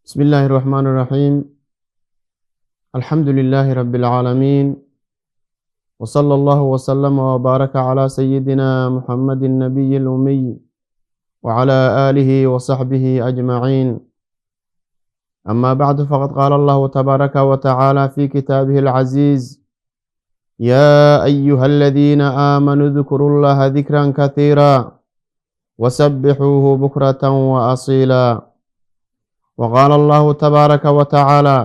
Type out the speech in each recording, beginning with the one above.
بسم الله الرحمن الرحيم. الحمد لله رب العالمين، وصلى الله وسلم وبارك على سيدنا محمد النبي الأمي وعلى آله وصحبه أجمعين. أما بعد، فقد قال الله تبارك وتعالى في كتابه العزيز: يا أيها الذين آمنوا اذكروا الله ذكرا كثيرا وسبحوه بكرة وأصيلا. وقال الله تبارك وتعالى: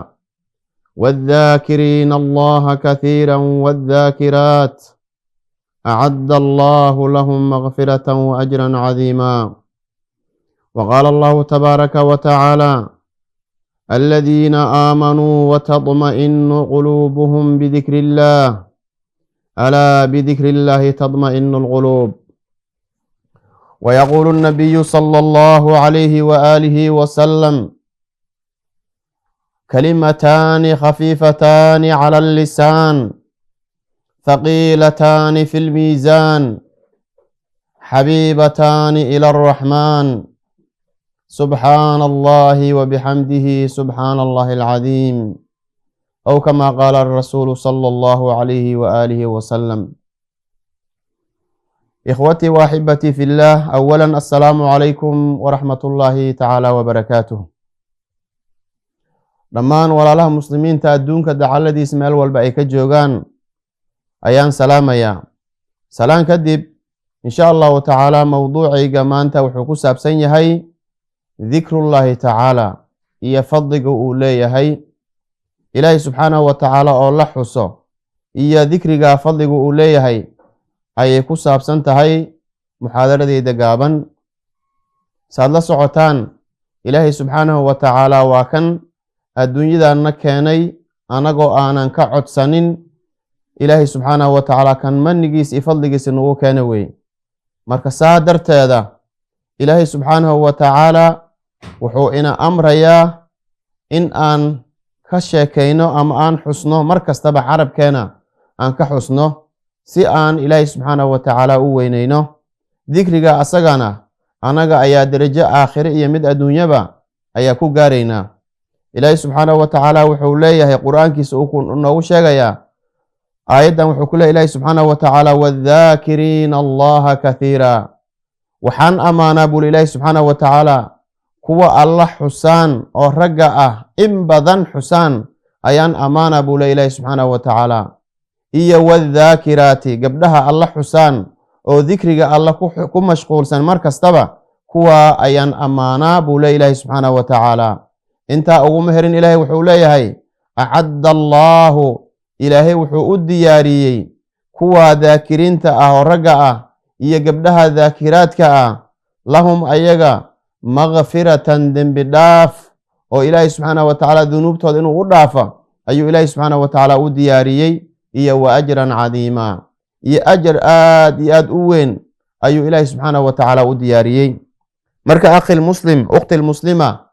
والذاكرين الله كثيرا والذاكرات أعد الله لهم مغفرة وأجرا عظيما. وقال الله تبارك وتعالى: الذين آمنوا وتطمئن قلوبهم بذكر الله ألا بذكر الله تطمئن القلوب. ويقول النبي صلى الله عليه وآله وسلم: كلمتان خفيفتان على اللسان ثقيلتان في الميزان حبيبتان إلى الرحمن سبحان الله وبحمده سبحان الله العظيم، أو كما قال الرسول صلى الله عليه وآله وسلم. إخوتي وأحبتي في الله، أولا السلام عليكم ورحمة الله تعالى وبركاته. dhammaan walaalaha muslimiinta adduunka dacaladiis meel walba ay ka joogaan ayaan salaamayaa. salaan kadib, insha allahu tacaala mowduucayga maanta wuxuu ku saabsan yahay dikrullaahi tacaala iyo fadliga uu leeyahay. ilaahay subxaanahu wa tacaala oo la xuso iyo dikriga fadliga uu leeyahay ayay ku saabsan tahay muxaadaradeyda gaaban. saad la socotaan, ilaahay subxaanahu wa tacaala waa kan adduunyadaana keenay anagoo aanan ka codsanin. ilaahay subxaanahu wa tacaala kan manigiis iyo fadligiisa nagu keena wey. marka saa darteeda ilaahay subxaanahu wa tacaala wuxuu ina amrayaa in aan ka sheekayno ama aan xusno, mar kastaba carabkeena aan ka xusno, si aan ilaahay subxaanahu wa tacaala u weyneyno. dikriga asagana anaga ayaa darajo aakhire iyo mid adduunyaba ayaa ku gaaraynaa. ilaahay subxaanahu wa tacaala wuxuu leeyahay qur-aankiisa uu noogu sheegayaa aayaddan, wuxuu ku leeyahy ilaahay subxaanahu wa tacaala: wadhaakiriina allaha kathiira. waxaan ammaanaa buli ilaahay subxaanahu wa tacaala kuwa alla xusaan oo ragga ah in badan xusaan ayaan ammaanaa buu leeyahy ilaahay subxaanahu wa tacaala. iyo wadhaakiraati, gabdhaha alla xusaan oo dikriga alla ku mashquulsan mar kastaba, kuwa ayaan ammaanaa buu leeyahy ilaahay subxaanahu wa tacaala. intaa uguma herin, ilaahay wuxuu leeyahay: acadda allaahu, ilaahay wuxuu u diyaariyey kuwa daakiriinta ah oo ragga ah iyo gabdhaha daakiraadka ah, lahum ayaga makfiratan dembi dhaaf, oo ilaahay subxaanahu wa tacaala dunuubtooda inuu u dhaafo ayuu ilaahay subxaanahu wa tacaala u diyaariyey, iyo wa ajran cadiima, iyo ajar aad iyo aad u weyn ayuu ilaahay subxaanahu wa tacaala u diyaariyey. marka akhi lmuslim, ukhti lmuslima,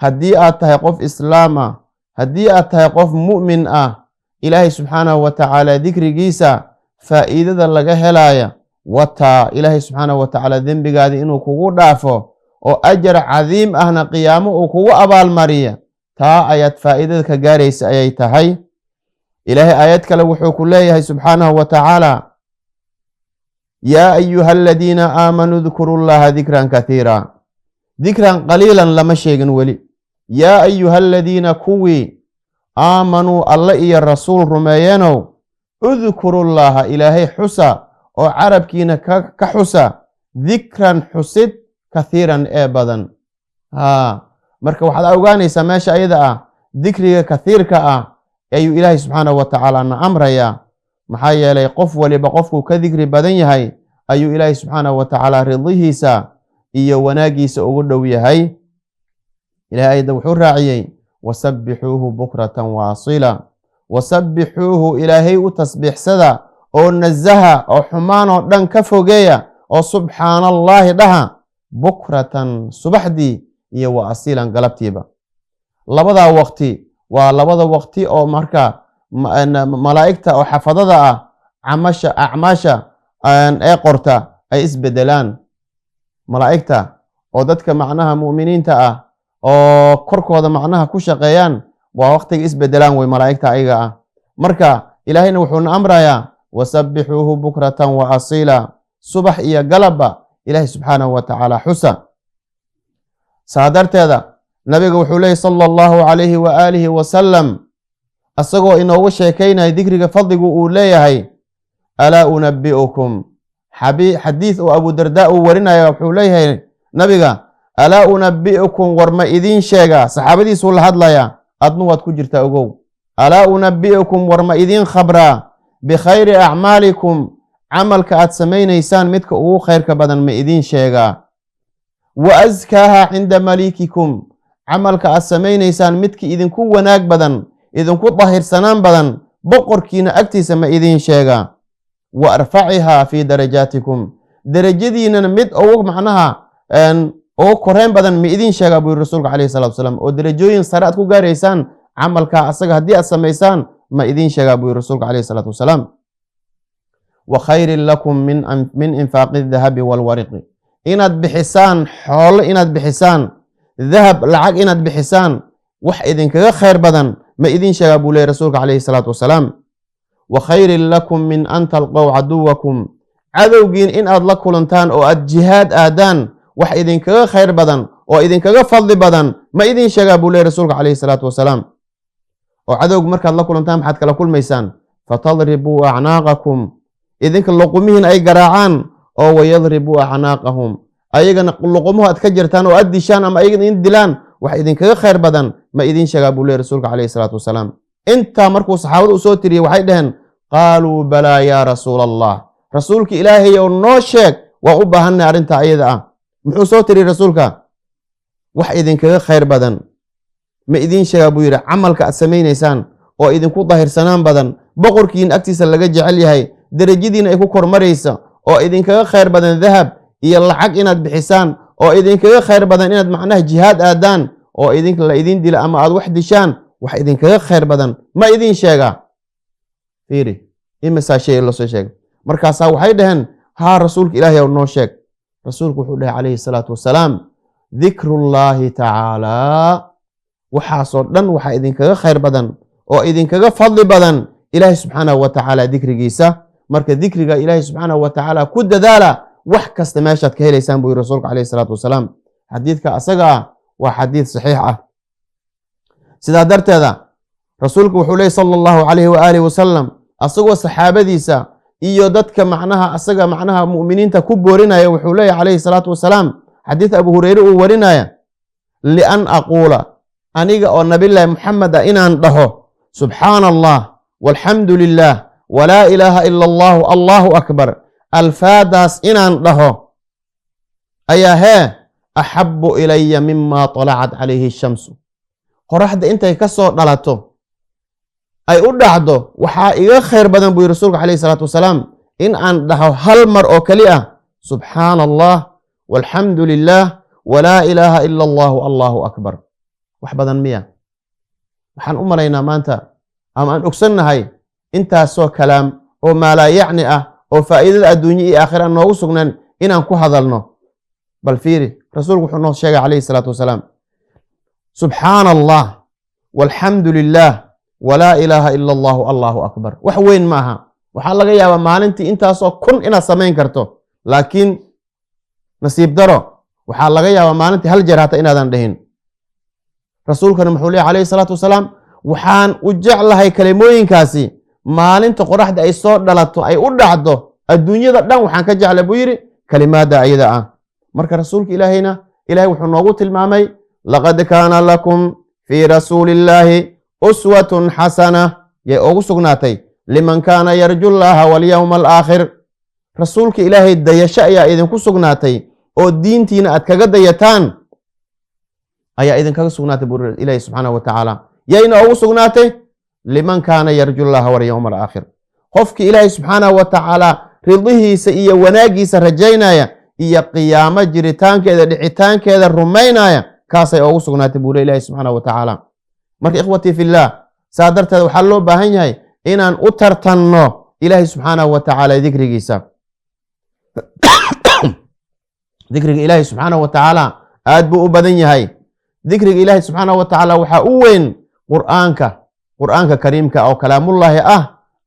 haddii aad tahay qof islaam ah, haddii aad tahay qof mu'min ah, ilaahay subxaanahu wa tacaala dikrigiisa faa'iidada laga helaya wataa ilaahay subxaanahu wa tacaala dembigaada inuu kugu dhaafo oo ajar cadiim ahna qiyaamo uu kugu abaalmariya, taa ayaad faa'iidada ka gaaraysa ayay tahay. ilaahay aayad kale wuxuu ku leeyahay subxaanahu wa tacaala: yaa ayuha aladiina aamanuu dkuru llaha dikran kathiira. dikran qaliilan lama sheegin weli. yaa ayuha aladiina kuwii aamanuu alla iyo rasuul rumeeyenow, udkurullaaha ilaahay xusa oo carabkiina ka xusa, dikran xusid kathiiran ee badan. marka waxaad ogaanaysaa meesha ayada ah dikriga kathiirka ah ayuu ilaahay subxaanahu wa tacaala na amrayaa. maxaa yeelay qof waliba qofkuu ka dikri badan yahay ayuu ilaahay subxaanahu wa tacaala ridihiisa iyo wanaagiisa ugu dhow yahay. ilahay ayadda wuxuu raaciyey: wasabbixuuhu bukratan wa asila. wasabbixuuhu, ilaahay u tasbiixsada oo nazaha oo xumaan oo dhan ka fogeeya oo subxaana allaahi dhaha, bukratan subaxdii iyo wa asilan galabtiiba. labadaa waqti waa labada waqti oo marka malaa'igta oo xafadada ah acmaasha ee qorta ay isbedelaan. malaa'igta oo dadka macnaha mu'miniinta ah oo korkooda macnaha ku shaqeeyaan waa waqtiga isbedelaan way malaa'igta ayaga ah. marka ilaahayna wuxuuna amrayaa wasabbixuuhu bukratan wa asiila, subax iyo galabba ilaahay subxaanahu wa tacaala xusa. saa darteeda nabiga wuxuu leeyay sala allahu calayhi wa aalihi wasalam asagoo inoogu sheekaynaya dikriga fadligu uu leeyahay, alaa unabbi'ukum, xadiis oo abu dardaa uu warinaya wuxuu leeyahay nabiga, alaa unabbi'ukum, war ma idiin sheegaa? saxaabadiisuu la hadlayaa, adnu waad ku jirtaa ogow. alaa unabbi'ukum, war ma idiin khabraa bikhayri acmaalikum, camalka aad samaynaysaan midka ugu khayrka badan ma idiin sheegaa? wa askaaha cinda malikikum, camalka aad samaynaysaan midka idinku wanaag badan, idinku dahirsanaan badan boqorkiina agtiisa ma idiin sheegaa? wa arfacihaa fii darajaatikum, derajadiinana mid ugu macnaha ugu koreyn badan ma idiin sheegaa buu yiri rasuulka calayhi salaatu wasalaam, oo derajooyin sare aad ku gaaraysaan camalka asaga haddii aad samaysaan ma idiin sheegaa buu yiri rasuulka calayhi salaatu wasalaam. wa khayrin lakum min infaaqi dahabi walwariqi, inaad bixisaan xoolo, inaad bixisaan dahab, lacag inaad bixisaan wax idinkaga khayr badan ma idiin sheegaa buu leeyay rasuulka calayhi salaatu wasalaam. wa khayrin lakum min an talqow caduwakum, cadowgiin in aad la kulantaan oo aad jihaad aadaan wax idinkaga khayr badan oo idinkaga fadli badan ma idiin sheegaa buu leeyay rasuulka calayhi salaatu wasalaam. oo cadowga markaad la kulantaan maxaad kala kulmaysaan? fatadribuu acnaaqakum, idinka luqumihiin ay garaacaan, oo wayadribuu acnaaqahum, ayagana luqumuhu aad ka jirtaan oo aad dishaan ama ayagana in dilaan wax idinkaga khayr badan ma idiin sheegaa buu leeyay rasuulka calayhi salaatu wasalaam. intaa markuu saxaabada u soo tiriyey waxay dhaheen, qaaluu balaa yaa rasuula allah, rasuulka ilaahay oo noo sheeg, waa u baahanay arrintaa ayada ah. muxuu soo tiriyey rasuulka? wax idinkaga khayr badan ma idiin sheegaa buu yidhi, camalka aad samaynaysaan oo idinku dahirsanaan badan, boqorkiina agtiisa laga jecel yahay, derajadiina ay ku kormaraysa, oo idinkaga khayr badan dahab iyo lacag inaad bixisaan, oo idinkaga khayr badan inaad macnaha jihaad aadaan, oo idinka la idiin dila ama aad wax dishaan wax idinkaga khayr badan ma idiin sheegaa? fiiri imisaa shay lasoo sheegay. markaasaa waxay dhaheen, haa rasuulka ilaahay oo noo sheeg. rasuulku wuxuu dhahay calayhi salaatu wasalaam, dikrullaahi tacaalaa, waxaasoo dhan waxaa idinkaga khayr badan oo idinkaga fadli badan ilaahay subxaanahu wa tacaala dikrigiisa. marka dikriga ilaahay subxaanahu wa tacaala ku dadaala, wax kasta meeshaad ka helaysaan buu yiri rasuulka calayhi salaatu wasalaam. xadiidka asaga ah waa xadiid saxiix ah. sidaa darteeda rasuulku wuxuu leeyay sala allahu calayhi wa aalihi wasalam, asagoo saxaabadiisa iyo dadka macnaha asaga macnaha mu'miniinta ku boorinaya, wuxuu leeyahy calayhi salaatu wasalaam, xadiid abu hureyre uu warinaya, lian aquula, aniga oo nabillaahi muxamed ah inaan dhaho subxaana allah walxamdu lilah walaa ilaaha ila allahu allahu akbar, alfaadaas inaan dhaho ayaa hee axabu ilaya mima طalacat calayhi shamsu, qoraxda intay ka soo dhalato ay u dhacdo waxaa iga khayr badan buu yiri rasuulka calayhi salaatu wasalaam in aan dhaho hal mar oo keli ah subxaana allah walxamdu lilah walaa ilaaha ila allahu allahu akbar. wax badan miya? waxaan u malaynaa maanta ama aan ogsannahay intaasoo kalaam oo maalaayacni ah oo faa'iidada adduunye iyo aakhira aan noogu sugnaan inaan ku hadalno. bal fiiri rasuulku wuxuu noo sheegay calayhi salaatu wasalaam, subxaana allah walxamdu lilah walaa ilaaha ila allahu allahu akbar. wax weyn ma aha. waxaa laga yaabaa maalintii intaasoo kun inaad samayn karto, laakiin nasiib daro waxaa laga yaabaa maalintii hal jeer hata inaadan dhihin. rasuulkana muxuu leeyahy calayhi salaatu wasalaam, waxaan u jeclahay kalimooyinkaasi maalinta qoraxda ay soo dhalato ay u dhacdo adduunyada dhan waxaan ka jeclay buu yidhi kalimaadda ayada ah. marka rasuulka ilaahayna ilaahay wuxuu noogu tilmaamay, laqad kaana lakum fii rasuulillaahi uswatun xasana, yay ugu sugnaatay liman kaana yarju llaha walyowma alaakhir. rasuulka ilaahay dayasho ayaa idinku sugnaatay oo diintiina aad kaga dayataan ayaa idinkaga sugnaatay buu ilaahay subxaanahu wa tacaala. yayna ugu sugnaatay liman kaana yarju llaha walyowma alaakhir, qofkii ilaahay subxaanahu wa tacaala ridihiisa iyo wanaagiisa rajaynaya iyo qiyaamo jiritaankeeda dhicitaankeeda rumaynaya, kaasay ugu sugnaatay buu ilaahay subxaanahu wa tacaala. marka ikhwatii fillaah, saa darteed waxaa loo baahan yahay inaan u tartanno ilaahay subxaanahu wa tacaala dikrigiisa. dikriga ilaahay subxaanahu wa tacaala aad buu u badan yahay. ذكر إلهي سبحانه وتعالى وحاوين قرآنك كريمك أو كلام الله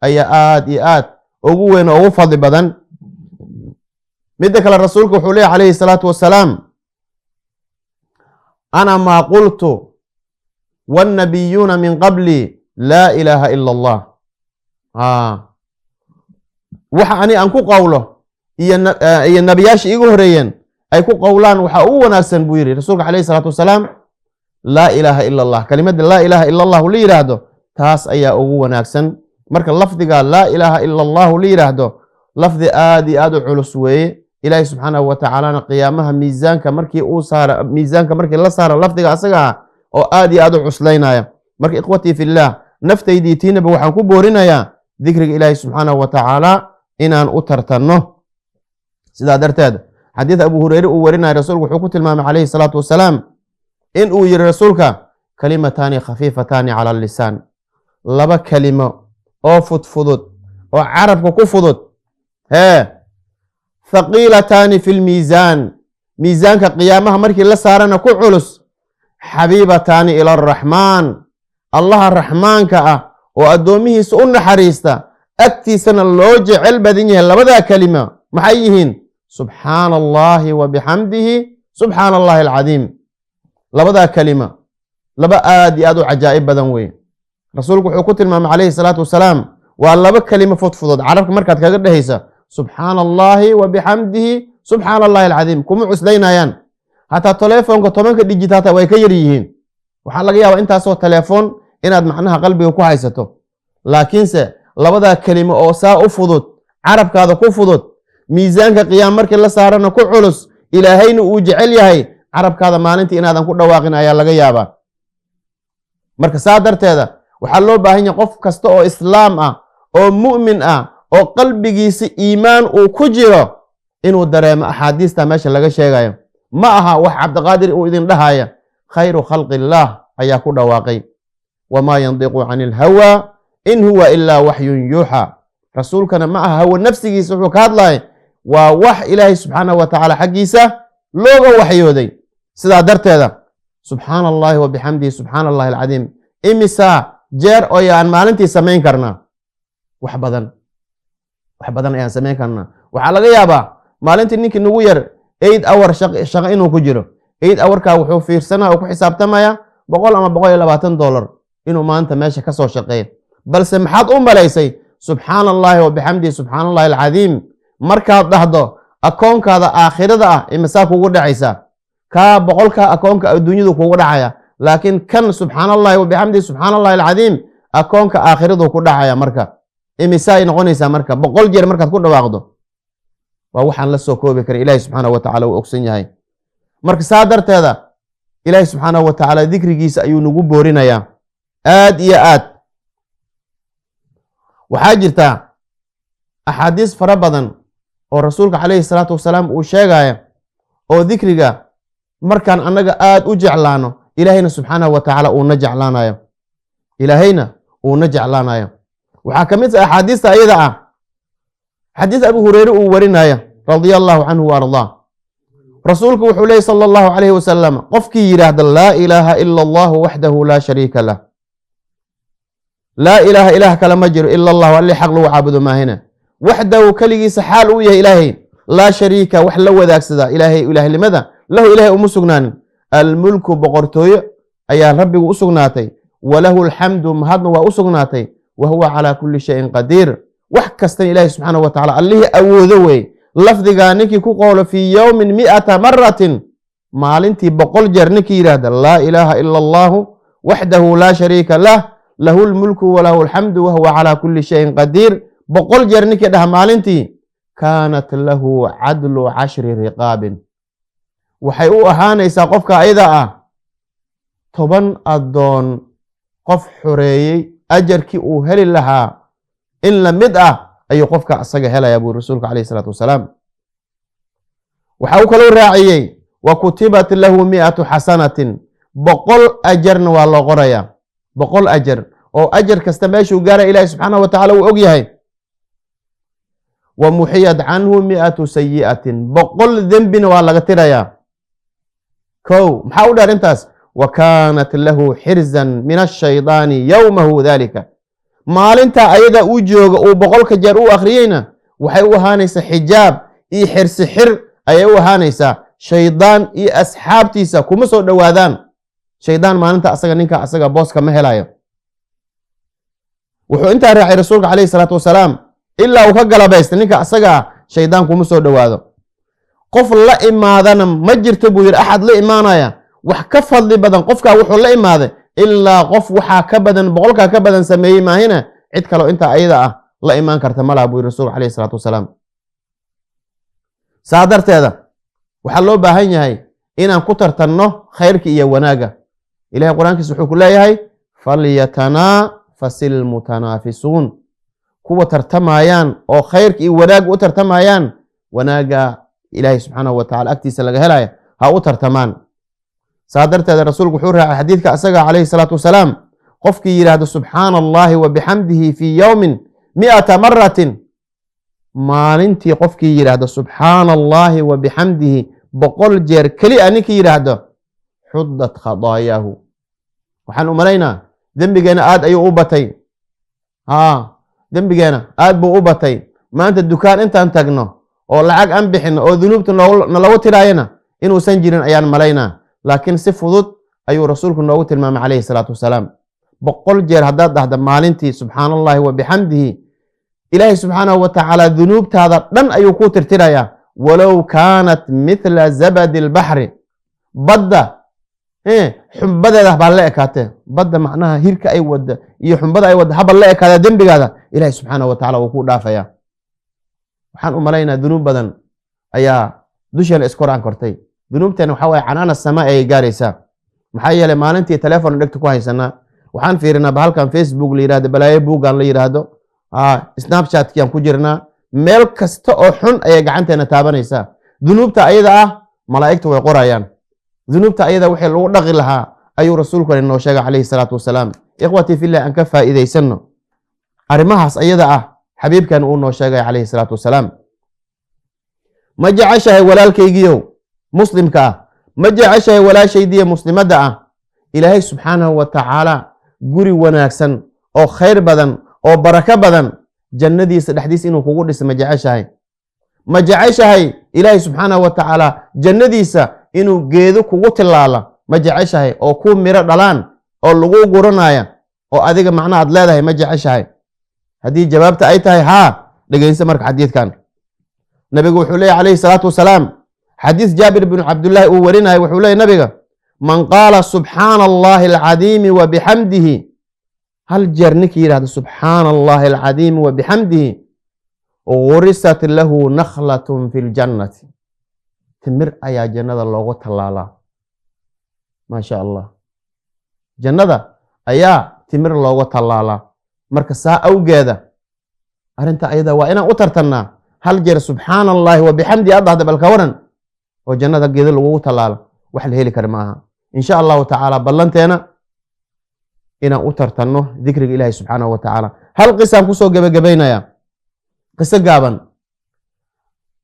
أي آد أوين أو فضل بدن مدك الرسول وحوليه عليه الصلاة والسلام أنا ما قلت والنبيون من قبلي لا إله إلا الله وحاني أنكو قوله إيا النبياش إيقو هريين أيكو قولان وحاو ناسن بويري رسولك عليه الصلاة والسلام لا إله إلا الله كلمة لا إله إلا الله لي يراهدو تاس أيا أوو ناسن مركا اللفظ قال لا إله إلا الله لي يراهدو لفظ آدي علسوي إلهي سبحانه وتعالى قيامها ميزانك مركي لا صار لفظ أسقها أو آدي عسلينا مركي إخوتي في الله نفتي ديتين بوحنكو بورنا يا ذكر إلهي سبحانه وتعالى إنان أترتنه سيدا درتاد حديث أبو هريرة ورنا رسول وحكوت المام عليه الصلاة والسلام إن أوير رسولك كلمتان خفيفتان على اللسان لبا كلمة أو فضفضت أو عرب كفضت ثقيلتان في الميزان ميزانك قيامها مركي لسارنا كعلس حبيبتان إلى الرحمن الله الرحمن كأ وأدومه سؤن حريستا أكتي سنة اللوجع البدنية لبدا كلمة محيهين سبحان الله وبحمده سبحان الله العظيم لبدا كلمة لبا آدي عجائب بدنوي رسولك حكوت المام عليه الصلاة والسلام واللبا كلمة فضفضت عرفك مركات كقد هيسا سبحان الله وبحمده سبحان الله العظيم كم عسلينا يان حتى تليفونك طمانك ديجيتاتا ويكيريهين وحالك يا وانت سوى تليفون إناد معناها قلبي وكوحيسته لكن لبدا كلمة أو ساء فضت عرفك هذا كفضت ميزانك قيام مركي الله سارنا كعلس إلهين وجعل يهي عرب كذا ما ننتي إن هذا كل واقعنا يا لقى يابا مركز صادرت هذا وحلو باهين قف كستو إسلام أو مؤمن أو قلبي جيس إيمان أو كجرة إنه درهم أحاديث تماشى لقى شيء معها وعبد القادر وإذن لها خير خلق الله أي كل واقع وما ينطق عن الهوى إن هو إلا وحي يوحى رسول كان معها هو نفسه سبحانه وتعالى ووح إلهي سبحانه وتعالى حقيسة لوغا وحيودي سيدا درت هذا سبحان الله وبحمده سبحان الله العظيم إمسا جير أو يان مالنتي سمين كرنا وحبدن أيان سمين كرنا وحالا غيابا مالنتي نيك نوير 8 اور شق إنو كجيرو 8 اور كاوحو في سنة أو حساب تمايا بقول أما بقول $20 إنو ما أنت ماشي كسو شقين بل سمحات ليسي سبحان الله وبحمده سبحان الله العظيم markaad dhahdo akoonkaada aakhirada imisa kugu dhacaysa ka boqolka akoonka adduunyadu kugu dhacaya laakiin kan subhanallahi wa bihamdi subhanallahi alazim akoonka aakhiradu ku dhacaya marka imisa ay noqonaysa marka boqol jeer markaad ku dhawaaqdo waa waxaan la soo koobi karin ilaahay subhanahu wa ta'ala uu ogsan yahay marka saadarteeda ilaahay subhanahu wa ta'ala dhikrigiisa ayuu nagu boorinaya aad iyo aad waxaa jirta axaadiis fara badan oo rasuulka calayhi salaatu wasalaam uu sheegaya oo dhikriga markaan annaga aad u jeclaano ilaahayna subxaanahu wa tacaala uuna jeclaanayo waxaa ka mid ah axaadiista ayada xadiis abu hureyre uu warinaya radia allahu canhu wa ardaa rasuulku wuxuu leeyay sala allahu calayhi wasalam qofkii yidhaahda laa ilaaha ila allahu waxdahu laa shariika lah laa ilaaha ilaah kale ma jiro ila allahu alli xaq lagu caabudo maahina وحده كليس حال ويا إلهي لا شريك وحلا وذاك سدا إلهي لماذا له إلهي أمسجنان الملك بقرتوي أي ربي وأسجناتي وله الحمد مهضن وأسجناتي وهو على كل شيء قدير وحكستن إلهي سبحانه وتعالى اللي أوذوي لفظ جانك كقول في يوم 100 مرة مالنتي بقول جرنكي راد لا إله إلا الله وحده لا شريك له الملك وله الحمد وهو على كل شيء قدير بقول جرنك ده مالنتي كانت له عدل 10 رقاب وحيو أهانا يساقفك أيضا طبعا أدون قف حريي أجركي أهل لها إن لم يدأ أي قفك أصغى هلا يا أبو رسولك عليه الصلاة والسلام وحاوك له راعيي وكتبت له 100 حسنة بقول أجرنا والله غريا بقول أجر أو أجر كستماشي وقال إلهي سبحانه وتعالى وأقيهي ومحيد عنه 100 سيئة بقول ذنب ولا غتريا كو محاولة انتاس وكانت له حرزا من الشيطان يومه ذلك maalinta ayada uu jooga uu boqolka jeer u akhriyeyna waxay u ahaanaysaa xijaab iyo xirsi xir ayay u ahaanaysaa shaydaan iyo asxaabtiisa kuma soo dhowaadaan shaydaan maalinta asaga ninka asaga booska ma helayo wuxuu intaa raacay rasuulka calayhi salaatu wasalaam ilaa uu ka galabaysta ninka asaga shaydaan kuma soo dhowaado qof la imaadana ma jirto buu yidhi axad la imaanaya wax ka fadli badan qofkaa wuxuu la imaaday ilaa qof waxaa ka badan boqolkaa ka badan sameeyey maahina cid kaleo intaa ayada ah la imaan karta malaha buu yidhi rasuulka calayhi salaatu wasalaam saa darteeda waxaa loo baahan yahay inaan ku tartanno khayrka iyo wanaagga ilahay qur-aankiisa wuxuu ku leeyahay falyatanaafasil mutanaafisuun kuwa tartamayaan oo khayrka iyo wanaagga u tartamayaan wanaagga ilaahay subxaanahu wa tacala agtiisa laga helaya ha u tartamaan saa darteeda rasuulku wuxuu raacay xadiidka asaga calayhi salaatu wasalaam qofkii yidhaahdo subxaana allahi wa bixamdihi fii yowmin 100 maratin maalintii qofkii yidhaahdo subxaana allahi wa bixamdihi 100 jeer keliya ninkii yidhaahdo xudat khadaayaahu waxaan u malaynaa dembigeena aad ayuu u batay dembigeena aad buu u batay maanta dukaan intaan tagno oo lacag aan bixino oo dunuubta nalagu tiraayana inuusan jirin ayaan malaynaa laakiin si fudud ayuu rasuulku noogu tilmaamay calayhi salaatu wasalaam 100 jeer haddaad dhahda maalintii subxaana allahi wa bixamdihi ilaahay subxaanahu wa tacaala dunuubtaada dhan ayuu kuu tirtirayaa walow kaanat mithla zabadi albaxri badda xumbadeeda baa la ekaatee badda macnaha hirka ay wadda iyo xumbada ay wadda haba la ekaada dembigaada ilaahay subxaanahu wa tacala wuu kuu dhaafaya waxaan u malaynaa dunuub badan ayaa dusheena iskoraan kortay dunuubteena waxaa waye canaana samaa ayay gaaraysaa maxaa yeelay maalintii telefoon dhegta ku haysanaa waxaan fiirinaa bahalkan facebook la yidhahdo balaayo buuggan la yidhaahdo snapchatkiaan ku jirnaa meel kasta oo xun ayay gacanteena taabanaysaa dunuubta ayada ah malaa'igta way qorayaan dunuubta ayada wixii lagu dhaqi lahaa ayuu rasuulkani noo sheegay calayhi salaatu wasalaam ikhwatii fillah aan ka faa'iidaysanno arrimahaas ayada ah xabiibkan uu noo sheegay calayhi salaatu wasalaam ma jeceshahay walaalkaygiiow muslimka ah ma jeceshahay walaashaydiiyo muslimadda ah ilaahay subxaanahu wa tacaala guri wanaagsan oo khayr badan oo barako badan jannadiisa dhexdiis inuu kugu dhiso ma jeceshahay ma jeceshahay ilaahay subxaanahu wa tacaala jannadiisa inuu geedo kugu tilaala ma jeceshahay oo ku miro dhalaan oo lagu guranaya oo adiga macna aad leedahay ma jeceshahay haddii jawaabta ay tahay haa dhegayso marka xadiidkan nabigu wuxuu leeyahy calayhi salaatu wasalaam xadiis jaabir binu cabdullaahi uu warinayo wuxuu leeyahy nabiga man qaala subxaana allahi alcadiimi wa bixamdihi hal jeer ninkii yidhahdo subxaana allahi alcadiimi wa bixamdihi gurisat lahu nakhlatun fi ljannati timir ayaa jannada loogu tallaalaa maasha allah jannada ayaa timir loogu tallaalaa marka saa awgeeda arrinta ayada waa inaan u tartannaa hal jeer subxaana allahi wa bixamdihi aad dhahda balka waran oo jannada geedo lagugu tallaalo wax la heli kara ma aha insha allahu tacaala ballanteena inaan u tartanno dikriga ilaahi subxaanahu wa tacaala hal qisaan kusoo gebagabaynaya qiso gaaban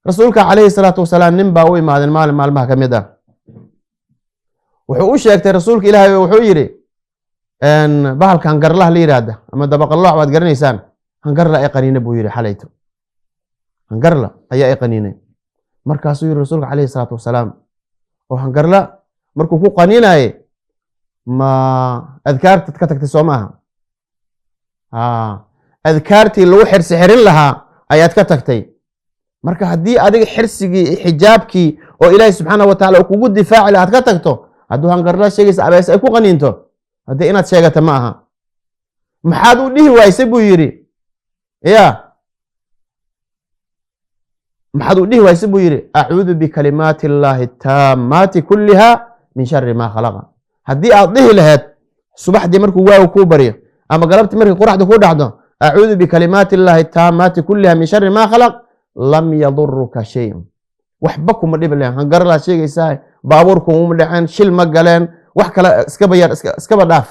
rasuulka calayhi salaatu wasalaam nin baa u imaadeen maalin maalmaha ka mid ah wuxuu u sheegtay rasuulka ilaahay oo wuxuu yidhi bahalka hangarlaha la yidhaahda ama dabaqallooc waad garanaysaan hangarla ay qaniine buu yidhi xalayto hangarla ayaa ay qaniinay markaasuu yidhi rasuulka calayhi salaatu wasalaam oo hangarla markuu ku qaniinaye ma adkaartad ka tagtay soo maaha adkaartii lagu xirsi xirin lahaa ayaad ka tagtay marka haddii adiga xirsigii xijaabkii oo ilaahay subxaanahu wa tacala uu kugu difaaci lahaad ka tagto hadduu hangarla sheegaysa abees ay ku qaniinto haddii inaad sheegata ma aha maxaad u dhihi waayse buu yidhi maxaad u dhihi waayse buu yidhi acuudu bikalimaati illaahi taammaati kulliha min shari maa khalaqa haddii aad dhihi laheed subaxdii markuu waagu kuu baryo ama galabtii markii qoraxda ku dhacdo acuudu bikalimaati illaahi taammaati kulliha min shari maa khalaq lam yaduruka shayun waxba kuma dhibi lahen hangarlaad sheegaysaa baabuur kumuma dhaceen shil ma galeen wax kale iskaba dhaaf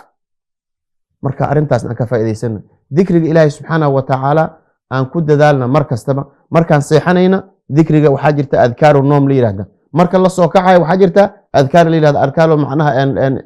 marka arrintaas aan ka faa'iidaysano dikriga ilaahay subxaanahu wa tacaala aan ku dadaalna mar kastaba markaan seexanayna dikriga waxaa jirta adkaaru noom la yidhaahda marka la soo kacayo waxaa jirta adkaar la yidhahda arkaalo macnaha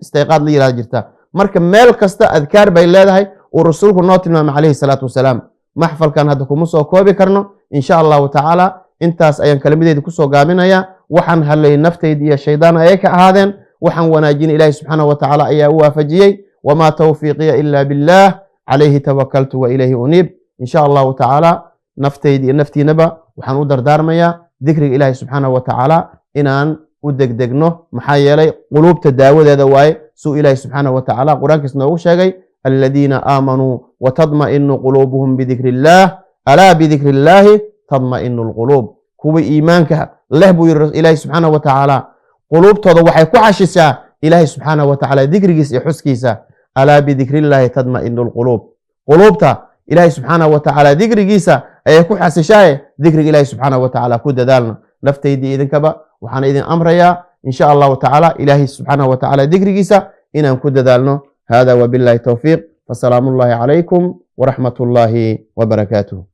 istiiqaad la yidhahda jirta marka meel kasta adkaar bay leedahay uu rasuulku noo tilmaamay calayhi salaatu wasalaam maxfalkan hadda kuma soo koobi karno insha allahu tacaala intaas ayaan kelmadeeda kusoo gaabinayaa waxaan hadlay naftayda iyo shaydaan ayay ka ahaadeen waxaan wanaajinay ilaahi subxaanahu wa tacaala ayaa u waafajiyey wamaa tawfiiqiya ila billaah calayhi tawakaltu wa ilayhi uniib insha allahu tacaala naftayda iyo naftiinaba waxaan u dardaarmayaa dikriga ilaahi subxaanahu wa tacaala inaan u degdegno maxaa yeelay quluubta daawadeeda waaye suu ilaahi subxaanahu wa tacaala qur-aankiis noogu sheegay aladiina aamanuu watadma'inu quluubuhum bidikri illaah alaa bidikri illaahi tadma'inu alquluub kuwa iimaanka leh buu yiri ilaahi subxaanahu wa tacaala quluubtooda waxay ku xashisaa ilaahi subxaanahu wa tacaala dikrigiisa iyo xuskiisa alaa bidikri illaahi tadma'inu alquluub quluubta ilaahi subxaanahu wa tacaala dikrigiisa ayay ku xasishaaye dikriga ilaahi subxaanahu wa tacaala ku dadaalna naftaydii idinkaba waxaan idin amrayaa insha allahu tacaala ilaahi subxaanahu wa tacaala dikrigiisa inaan ku dadaalno hada wabillahi tawfiiq fasalaamu llahi calaykum waraxmat llahi wabarakaatuh